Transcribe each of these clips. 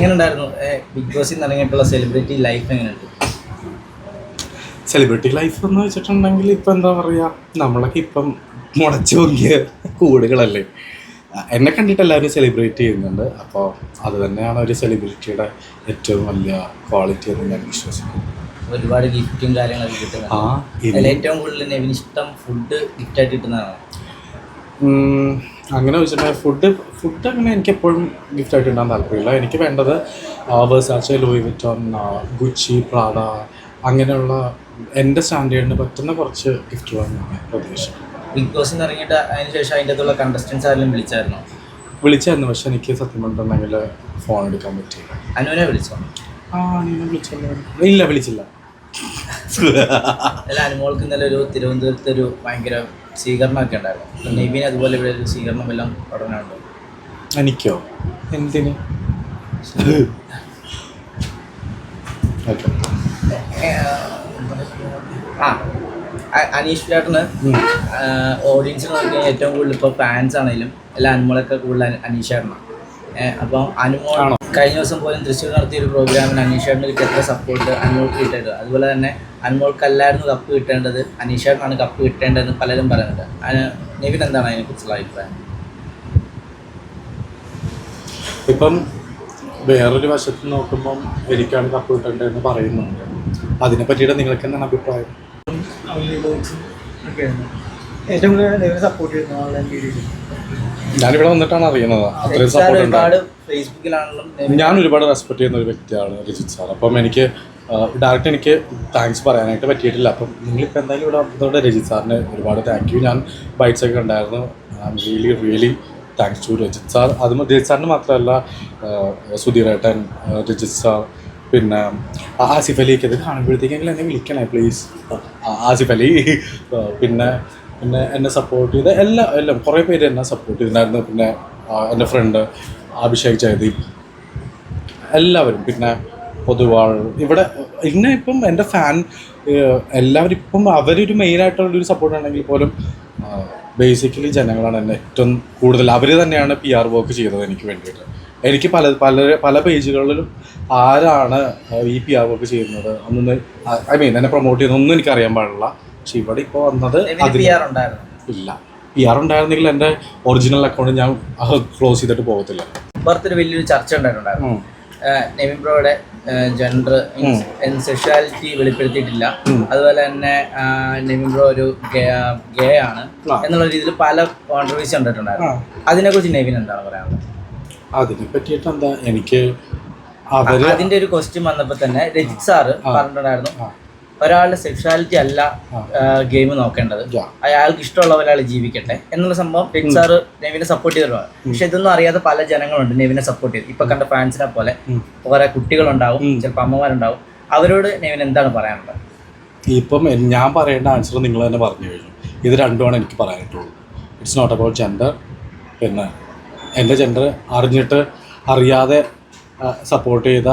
എങ്ങനെയുണ്ടായിരുന്നു ബിഗ് ബോസിൽ നിന്ന് ഇറങ്ങിയിട്ടുള്ള സെലിബ്രിറ്റി ലൈഫ്? എങ്ങനെയുണ്ട് സെലിബ്രിറ്റി ലൈഫ് എന്ന് വെച്ചിട്ടുണ്ടെങ്കിൽ ഇപ്പം എന്താ പറയുക, നമ്മളൊക്കെ ഇപ്പം മുടച്ചു നോക്കിയ കൂടുകളല്ലേ. എന്നെ കണ്ടിട്ട് എല്ലാവരും സെലിബ്രേറ്റ് ചെയ്യുന്നുണ്ട്. അപ്പോൾ അത് തന്നെയാണ് ഒരു സെലിബ്രിറ്റിയുടെ ഏറ്റവും വലിയ ക്വാളിറ്റി എന്ന് ഞാൻ വിശ്വസിക്കുന്നു. ഒരുപാട് ഗിഫ്റ്റും കാര്യങ്ങളൊക്കെ കിട്ടുന്നത്. ഏറ്റവും കൂടുതൽ നെവിന് ഇഷ്ടം ഫുഡ് ഗിഫ്റ്റായിട്ട് കിട്ടുന്നതാണ്. അങ്ങനെ വെച്ചിട്ടുണ്ടെങ്കിൽ ഫുഡ് അങ്ങനെ എനിക്ക് എപ്പോഴും ഗിഫ്റ്റായിട്ട് ഉണ്ടാകാൻ താല്പര്യമില്ല. എനിക്ക് വേണ്ടത് വേഴ്സാച്ചെ, ലൂയി വിറ്റോൺ, ഗുച്ചി, പ്രാഡ അങ്ങനെയുള്ള എൻ്റെ സ്റ്റാൻഡേർഡിന് പറ്റുന്ന കുറച്ച് ഗിഫ്റ്റുകളാണ് ഞാൻ പ്രതീക്ഷിക്കുന്നത്. ബിഗ് ബോസിൽ നിന്ന് ഇറങ്ങിയിട്ട് അതിന് ശേഷം അതിൻ്റെ അകത്തുള്ള കണ്ടസ്റ്റൻസ് ആരെങ്കിലും വിളിച്ചായിരുന്നു. പക്ഷെ എനിക്ക് സത്യം പറഞ്ഞിട്ടുണ്ടെങ്കിൽ ഫോൺ എടുക്കാൻ പറ്റിയില്ല. അനുവിനെ വിളിച്ചോ? അനുവിനെ വിളിച്ചല്ലോ? ഇല്ല, വിളിച്ചില്ല. അല്ല, അനുമോൾക്ക് ഇന്നലെ ഒരു തിരുവനന്തപുരത്ത് ഒരു ഭയങ്കര സ്വീകരണമൊക്കെ ഉണ്ടായിരുന്നു. നെവിന് അതുപോലെ ഇവിടെ ഒരു സ്വീകരണം എല്ലാം പഠനമുണ്ടോ? എനിക്കോ? എന്തിന്? അനീഷ് ചേട്ടന് ഓഡിയൻസിന് നോക്കിയാൽ ഏറ്റവും കൂടുതൽ ഇപ്പോൾ ഫാൻസ് ആണെങ്കിലും എല്ലാം അനുമോളൊക്കെ കൂടുതൽ അനീഷ് ചേട്ടനാണ്. അപ്പം അനുമോൾ കഴിഞ്ഞ ദിവസം പോലും തൃശ്ശൂർ നടത്തിയൊരു പ്രോഗ്രാമിന് അനീഷ് ചേട്ടന് കിട്ടിയ എത്ര സപ്പോർട്ട് അനുമോൾക്ക് കിട്ടേണ്ടത്, അതുപോലെ തന്നെ അനുമോൾക്കല്ലായിരുന്നു കപ്പ് കിട്ടേണ്ടത്, അനീഷ് ചേട്ടനാണ് കപ്പ് കിട്ടേണ്ടതെന്ന് പലരും പറയുന്നുണ്ട്. നെവിൻ എന്താണ് അതിനെക്കുറിച്ചുള്ള അഭിപ്രായം? ഇപ്പം വേറൊരു വശത്ത് നോക്കുമ്പം എനിക്കാണ് കപ്പ് കിട്ടേണ്ടതെന്ന് പറയുന്നുണ്ട്. അതിനെ പറ്റിയിട്ട് നിങ്ങൾക്ക് എന്താണ് അഭിപ്രായം? ഏറ്റവും കൂടുതൽ സപ്പോർട്ട് ചെയ്യുന്നു ഓൺലൈൻ മീഡിയയിൽ. ഞാനിവിടെ വന്നിട്ടാണ് അറിയുന്നത്. അത്രയും സപ്പോർട്ട് ഉണ്ട്. ഞാൻ ഒരുപാട് റെസ്പെക്ട് ചെയ്യുന്ന ഒരു വ്യക്തിയാണ് രജിത് സാർ. അപ്പം എനിക്ക് ഡയറക്റ്റ് എനിക്ക് താങ്ക്സ് പറയാനായിട്ട് പറ്റിയിട്ടില്ല. അപ്പം നിങ്ങളിപ്പോൾ എന്തായാലും ഇവിടെ വന്നതുകൊണ്ട് രജിത് സാറിന് ഒരുപാട് താങ്ക് യു. ഞാൻ ബൈറ്റ്സൊക്കെ ഉണ്ടായിരുന്നു. Really thanks to Rajith sir. അത് രജിത് സാറിന് മാത്രമല്ല, സുധീരേട്ടൻ, രജിത് സാർ, പിന്നെ ആസിഫ് അലിയൊക്കെ ഇത് കാണുമ്പോഴത്തേക്കെങ്കിലും എന്നെ വിളിക്കണേ പ്ലീസ്. ആസിഫ് അലി, പിന്നെ എന്നെ സപ്പോർട്ട് ചെയ്ത എല്ലാം കുറേ പേര് എന്നെ സപ്പോർട്ട് ചെയ്തിട്ടുണ്ടായിരുന്നു. പിന്നെ എൻ്റെ ഫ്രണ്ട് അഭിഷേക് ജയദീപ്, എല്ലാവരും, പിന്നെ പൊതുവാൾ ഇവിടെ ഇന്നെ ഇപ്പം എൻ്റെ ഫാൻ എല്ലാവരും ഇപ്പം അവരൊരു മെയിനായിട്ടുള്ളൊരു സപ്പോർട്ട് ആണെങ്കിൽ പോലും ബേസിക്കലി ജനങ്ങളാണ് എന്നെ ഏറ്റവും കൂടുതൽ. അവർ തന്നെയാണ് PR വർക്ക് ചെയ്തത് എനിക്ക് വേണ്ടിയിട്ട്. എനിക്ക് പല പേജുകളിലും ആരാണ് ഈ PR വർക്ക് ചെയ്യുന്നത് അന്നൊന്ന് എന്നെ പ്രൊമോട്ട് ചെയ്യുന്നതൊന്നും എനിക്കറിയാൻ പാടില്ല. പക്ഷെ ഇവിടെ ഇപ്പോൾ വന്നത് ഇല്ല. PR ഉണ്ടായിരുന്നെങ്കിൽ എൻ്റെ ഒറിജിനൽ അക്കൗണ്ട് ഞാൻ ക്ലോസ് ചെയ്തിട്ട് പോകത്തില്ല. പുറത്തൊരു വലിയൊരു ചർച്ച ഉണ്ടായിട്ടുണ്ടായിരുന്നു. നെവിൻ ബ്രോയുടെ ജെൻഡർ സെക്ഷുവാലിറ്റി വെളിപ്പെടുത്തിയിട്ടില്ല, അതുപോലെ തന്നെ നെവിൻ ബ്രോ ഒരു ഗേ ആണ് എന്നുള്ള രീതിയിൽ പല കോൺട്രവേഴ്സി ഉണ്ടായിട്ടുണ്ടായിരുന്നു. അതിനെക്കുറിച്ച് നെവിൻ എന്താണ് പറയാനുള്ളത്? അതിനെ പറ്റിയിട്ട് എന്താ, എനിക്ക് അതിന്റെ ഒരു ക്വസ്റ്റ്യൻ വന്നപ്പോൾ തന്നെ രജിത് സാറ് പറഞ്ഞിട്ടുണ്ടായിരുന്നു, ഒരാളുടെ സെക്ഷുവാലിറ്റി അല്ല ഗെയിം നോക്കേണ്ടത്, അയാൾക്ക് ഇഷ്ടമുള്ള ഒരാൾ ജീവിക്കട്ടെ എന്നുള്ള സംഭവം രജിത് സാറ് നെവിനെ സപ്പോർട്ട് ചെയ്തിട്ടുണ്ട്. പക്ഷെ ഇതൊന്നും അറിയാതെ പല ജനങ്ങളുണ്ട് നെവിനെ സപ്പോർട്ട് ചെയ്ത്. ഇപ്പൊ കണ്ട ഫാൻസിനെ പോലെ കുറെ കുട്ടികളുണ്ടാവും, ചിലപ്പോൾ അമ്മമാരുണ്ടാവും. അവരോട് നെവിൻ എന്താണ് പറയാനുള്ളത്? ഇപ്പം ഞാൻ പറയേണ്ട ആൻസർ നിങ്ങൾ തന്നെ പറഞ്ഞു കഴിഞ്ഞു. ഇത് രണ്ടുമാണ് എനിക്ക് പറയാനായിട്ടുള്ളൂ. It's not about gender. പിന്നെ എൻ്റെ ജെൻഡർ അറിയാതെ സപ്പോർട്ട് ചെയ്ത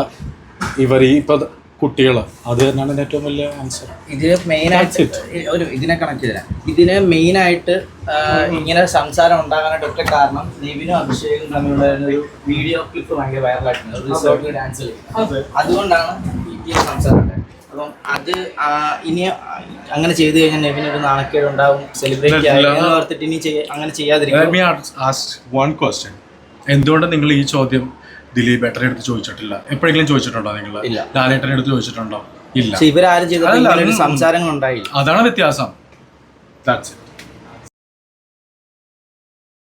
ഇവർ ഈ ഇപ്പം കുട്ടികൾ, അത് തന്നെയാണ് എൻ്റെ ഏറ്റവും വലിയ ആൻസർ. ഇതിന് മെയിനായിട്ട് ഇതിനെ കണക്ട് ചെയ്തരാം. ഇതിന് മെയിനായിട്ട് ഇങ്ങനെ സംസാരം ഉണ്ടാകാനായിട്ട് ഒറ്റ കാരണം നെവിനും അഭിഷേകും തമ്മിലുള്ള ഒരു വീഡിയോ ക്ലിപ്പ് ഭയങ്കര വൈറലായിട്ടുണ്ട്, റിസോർട്ടിൽ ഡാൻസ്. അതുകൊണ്ടാണ് ഈ സംസാരം ഉണ്ടായത്. അപ്പം അത് ഇനി അങ്ങനെ ചെയ്തു കഴിഞ്ഞാൽ നെവിന് ഒരു നാണക്കേട് ഉണ്ടാവും, സെലിബ്രേറ്റ് ആയെന്ന് ഓർത്തിട്ട് ഇനി അങ്ങനെ ചെയ്യാതിരിക്കും. എന്തുകൊണ്ട് നിങ്ങൾ ഈ ചോദ്യം ദിലീപ് ഏട്ടനെ എടുത്ത് ചോദിച്ചിട്ടില്ല? എപ്പോഴെങ്കിലും ചോദിച്ചിട്ടുണ്ടോ നിങ്ങൾ? ലാലേട്ടനെ എടുത്ത് ചോദിച്ചിട്ടുണ്ടോ? ഇല്ല. ഇവരാരും ചെയ്ത സംസാരങ്ങൾ ഉണ്ടായില്ല. അതാണ് വ്യത്യാസം.